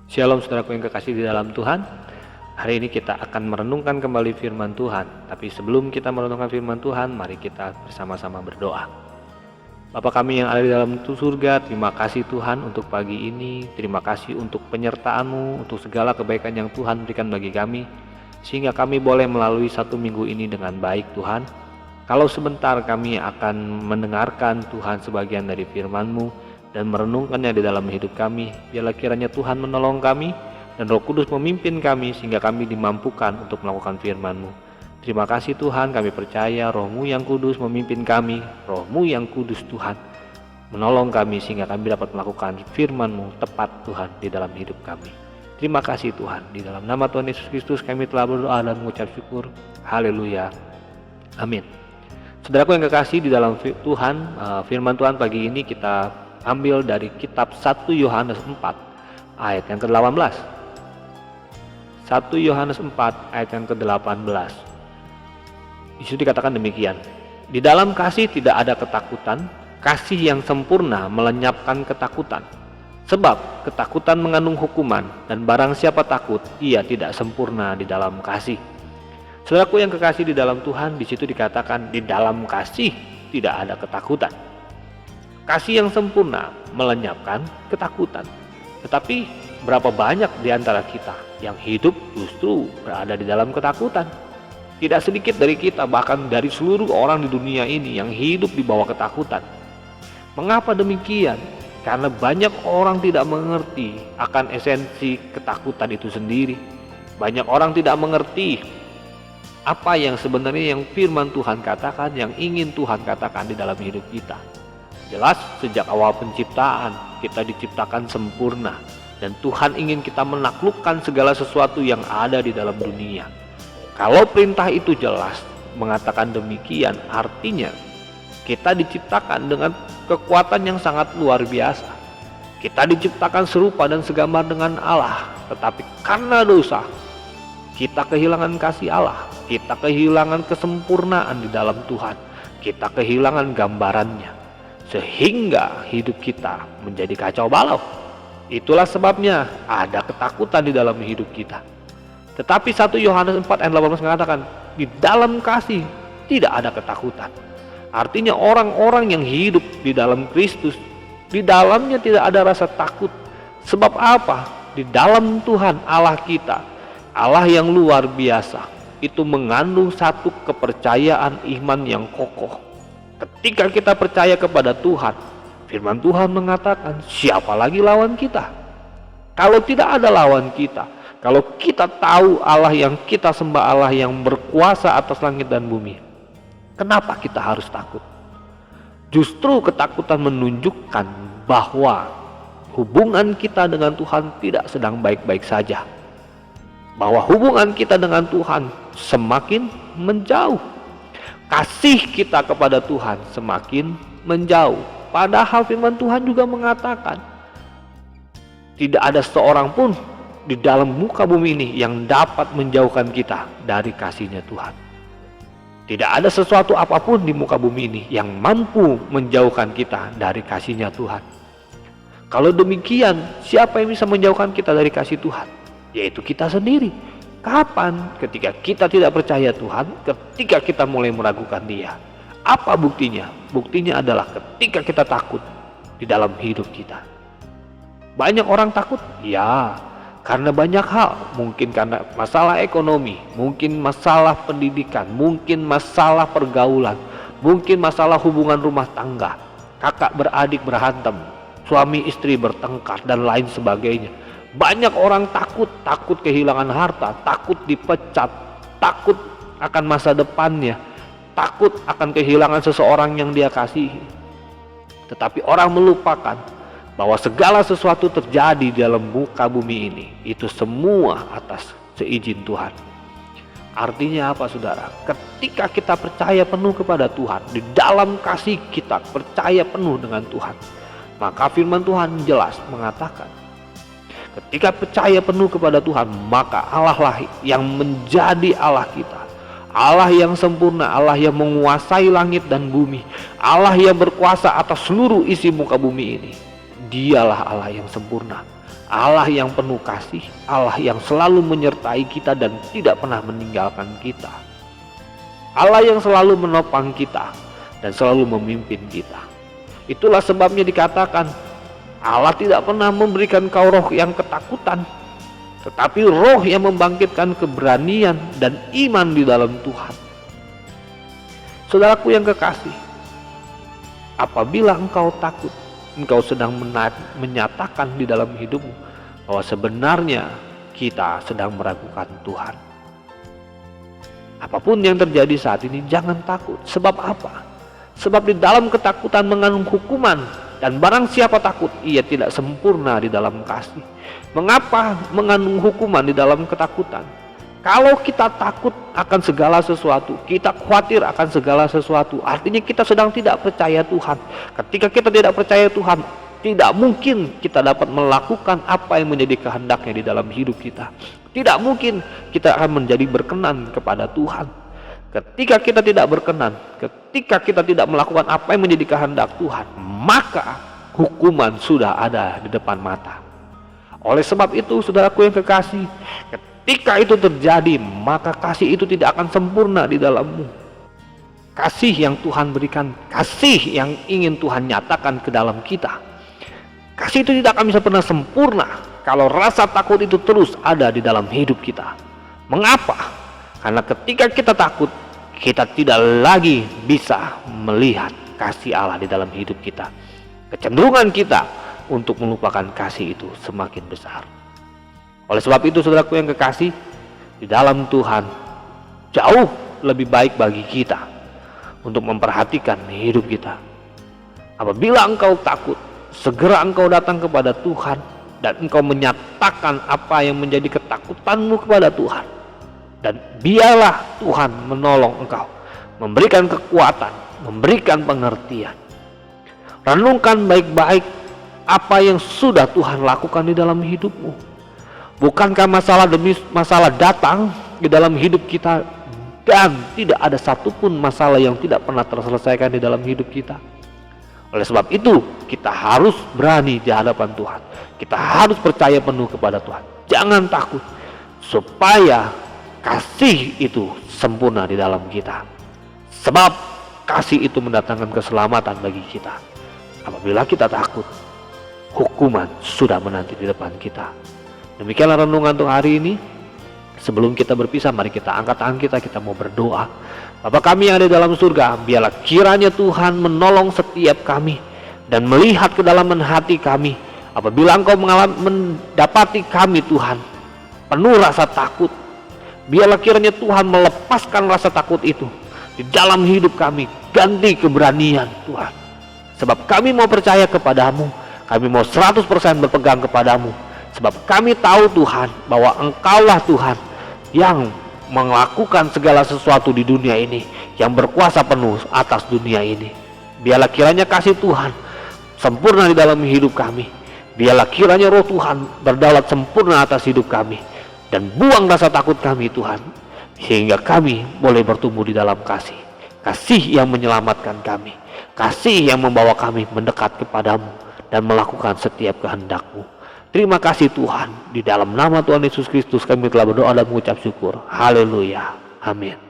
Shalom saudaraku yang kekasih di dalam Tuhan. Hari ini kita akan merenungkan kembali firman Tuhan. Tapi sebelum kita merenungkan firman Tuhan, mari kita bersama-sama berdoa. Bapa kami yang ada di dalam surga, terima kasih Tuhan untuk pagi ini. Terima kasih untuk penyertaan-Mu, untuk segala kebaikan yang Tuhan berikan bagi kami, sehingga kami boleh melalui satu minggu ini dengan baik Tuhan. Kalau sebentar kami akan mendengarkan Tuhan sebagian dari firman-Mu dan merenungkannya di dalam hidup kami, biarlah kiranya Tuhan menolong kami dan Roh Kudus memimpin kami sehingga kami dimampukan untuk melakukan firman-Mu. Terima kasih Tuhan, kami percaya Roh-Mu yang kudus memimpin kami, Roh-Mu yang kudus Tuhan menolong kami sehingga kami dapat melakukan firman-Mu tepat Tuhan di dalam hidup kami. Terima kasih Tuhan, di dalam nama Tuhan Yesus Kristus kami telah berdoa dan mengucap syukur. Haleluya, amin. Saudaraku yang kekasih di dalam Tuhan, firman Tuhan pagi ini kita ambil dari kitab 1 Yohanes 4 ayat yang ke-18. 1 Yohanes 4 ayat yang ke-18. Di situ dikatakan demikian. Di dalam kasih tidak ada ketakutan, kasih yang sempurna melenyapkan ketakutan. Sebab ketakutan mengandung hukuman, dan barang siapa takut, ia tidak sempurna di dalam kasih. Saudaraku yang kekasih di dalam Tuhan, di situ dikatakan di dalam kasih tidak ada ketakutan. Kasih yang sempurna melenyapkan ketakutan. Tetapi berapa banyak di antara kita yang hidup justru berada di dalam ketakutan. Tidak sedikit dari kita, bahkan dari seluruh orang di dunia ini yang hidup di bawah ketakutan. Mengapa demikian? Karena banyak orang tidak mengerti akan esensi ketakutan itu sendiri. Banyak orang tidak mengerti apa yang sebenarnya yang firman Tuhan katakan, yang ingin Tuhan katakan di dalam hidup kita. Jelas sejak awal penciptaan kita diciptakan sempurna, dan Tuhan ingin kita menaklukkan segala sesuatu yang ada di dalam dunia. Kalau perintah itu jelas mengatakan demikian, artinya kita diciptakan dengan kekuatan yang sangat luar biasa. Kita diciptakan serupa dan segambar dengan Allah, tetapi karena dosa kita kehilangan kasih Allah, kita kehilangan kesempurnaan di dalam Tuhan, kita kehilangan gambarannya, sehingga hidup kita menjadi kacau balau. Itulah sebabnya ada ketakutan di dalam hidup kita. Tetapi 1 Yohanes 4 ayat 18 mengatakan di dalam kasih tidak ada ketakutan. Artinya orang-orang yang hidup di dalam Kristus, di dalamnya tidak ada rasa takut. Sebab apa? Di dalam Tuhan Allah kita, Allah yang luar biasa, itu mengandung satu kepercayaan iman yang kokoh. Ketika kita percaya kepada Tuhan, firman Tuhan mengatakan, siapa lagi lawan kita? Kalau tidak ada lawan kita, kalau kita tahu Allah yang kita sembah, Allah yang berkuasa atas langit dan bumi, kenapa kita harus takut? Justru ketakutan menunjukkan bahwa hubungan kita dengan Tuhan tidak sedang baik-baik saja. Bahwa hubungan kita dengan Tuhan semakin menjauh. Kasih kita kepada Tuhan semakin menjauh. Padahal firman Tuhan juga mengatakan tidak ada seorang pun di dalam muka bumi ini yang dapat menjauhkan kita dari kasih-Nya Tuhan. Tidak ada sesuatu apapun di muka bumi ini yang mampu menjauhkan kita dari kasih-Nya Tuhan. Kalau demikian, siapa yang bisa menjauhkan kita dari kasih Tuhan? Yaitu kita sendiri. Kapan? Ketika kita tidak percaya Tuhan, ketika kita mulai meragukan Dia. Apa buktinya? Buktinya adalah ketika kita takut di dalam hidup kita. Banyak orang takut? Ya, karena banyak hal. Mungkin karena masalah ekonomi, mungkin masalah pendidikan, mungkin masalah pergaulan, mungkin masalah hubungan rumah tangga, kakak beradik berantem, suami istri bertengkar, dan lain sebagainya. Banyak orang takut kehilangan harta, takut dipecat, takut akan masa depannya, takut akan kehilangan seseorang yang dia kasihi. Tetapi orang melupakan bahwa segala sesuatu terjadi di dalam muka bumi ini, itu semua atas seizin Tuhan. Artinya apa saudara? Ketika kita percaya penuh kepada Tuhan, di dalam kasih kita percaya penuh dengan Tuhan, maka firman Tuhan jelas mengatakan, ketika percaya penuh kepada Tuhan, maka Allah lah yang menjadi Allah kita. Allah yang sempurna, Allah yang menguasai langit dan bumi, Allah yang berkuasa atas seluruh isi muka bumi ini. Dialah Allah yang sempurna, Allah yang penuh kasih, Allah yang selalu menyertai kita dan tidak pernah meninggalkan kita, Allah yang selalu menopang kita dan selalu memimpin kita. Itulah sebabnya dikatakan Allah tidak pernah memberikan kau roh yang ketakutan, tetapi roh yang membangkitkan keberanian dan iman di dalam Tuhan. Saudaraku yang kekasih, apabila engkau takut, engkau sedang menyatakan di dalam hidupmu bahwa sebenarnya kita sedang meragukan Tuhan. Apapun yang terjadi saat ini, jangan takut. Sebab apa? Sebab di dalam ketakutan mengandung hukuman, dan barang siapa takut, ia tidak sempurna di dalam kasih. Mengapa mengandung hukuman di dalam ketakutan? Kalau kita takut akan segala sesuatu, kita khawatir akan segala sesuatu, artinya kita sedang tidak percaya Tuhan. Ketika kita tidak percaya Tuhan, tidak mungkin kita dapat melakukan apa yang menjadi kehendaknya di dalam hidup kita. Tidak mungkin kita akan menjadi berkenan kepada Tuhan. Ketika kita tidak berkenan, ketika kita tidak melakukan apa yang menjadi kehendak Tuhan, maka hukuman sudah ada di depan mata. Oleh sebab itu, saudaraku yang kekasih, ketika itu terjadi, maka kasih itu tidak akan sempurna di dalammu. Kasih yang Tuhan berikan, kasih yang ingin Tuhan nyatakan ke dalam kita, kasih itu tidak akan bisa pernah sempurna kalau rasa takut itu terus ada di dalam hidup kita. Mengapa? Karena ketika kita takut, kita tidak lagi bisa melihat kasih Allah di dalam hidup kita. Kecenderungan kita untuk melupakan kasih itu semakin besar. Oleh sebab itu, saudaraku yang kekasih, di dalam Tuhan jauh lebih baik bagi kita untuk memperhatikan hidup kita. Apabila engkau takut, segera engkau datang kepada Tuhan dan engkau menyatakan apa yang menjadi ketakutanmu kepada Tuhan. Dan biarlah Tuhan menolong engkau, memberikan kekuatan, memberikan pengertian. Renungkan baik-baik apa yang sudah Tuhan lakukan di dalam hidupmu. Bukankah masalah demi masalah datang di dalam hidup kita, dan tidak ada satupun masalah yang tidak pernah terselesaikan di dalam hidup kita? Oleh sebab itu, kita harus berani di hadapan Tuhan. Kita harus percaya penuh kepada Tuhan. Jangan takut, supaya kasih itu sempurna di dalam kita. Sebab kasih itu mendatangkan keselamatan bagi kita. Apabila kita takut, hukuman sudah menanti di depan kita. Demikianlah renungan untuk hari ini. Sebelum kita berpisah, mari kita angkat tangan kita mau berdoa. Bapa kami yang ada di dalam surga, biarlah kiranya Tuhan menolong setiap kami dan melihat kedalaman hati kami. Apabila Engkau mendapati kami, Tuhan, penuh rasa takut, biarlah kiranya Tuhan melepaskan rasa takut itu di dalam hidup kami. Ganti keberanian, Tuhan. Sebab kami mau percaya kepadamu, kami mau 100% berpegang kepadamu. Sebab kami tahu, Tuhan, bahwa Engkaulah Tuhan yang melakukan segala sesuatu di dunia ini, yang berkuasa penuh atas dunia ini. Biarlah kiranya kasih Tuhan sempurna di dalam hidup kami. Biarlah kiranya roh Tuhan berdaulat sempurna atas hidup kami, dan buang rasa takut kami, Tuhan, sehingga kami boleh bertumbuh di dalam kasih. Kasih yang menyelamatkan kami, kasih yang membawa kami mendekat kepadamu dan melakukan setiap kehendak-Mu. Terima kasih Tuhan, di dalam nama Tuhan Yesus Kristus kami telah berdoa dan mengucap syukur. Haleluya. Amin.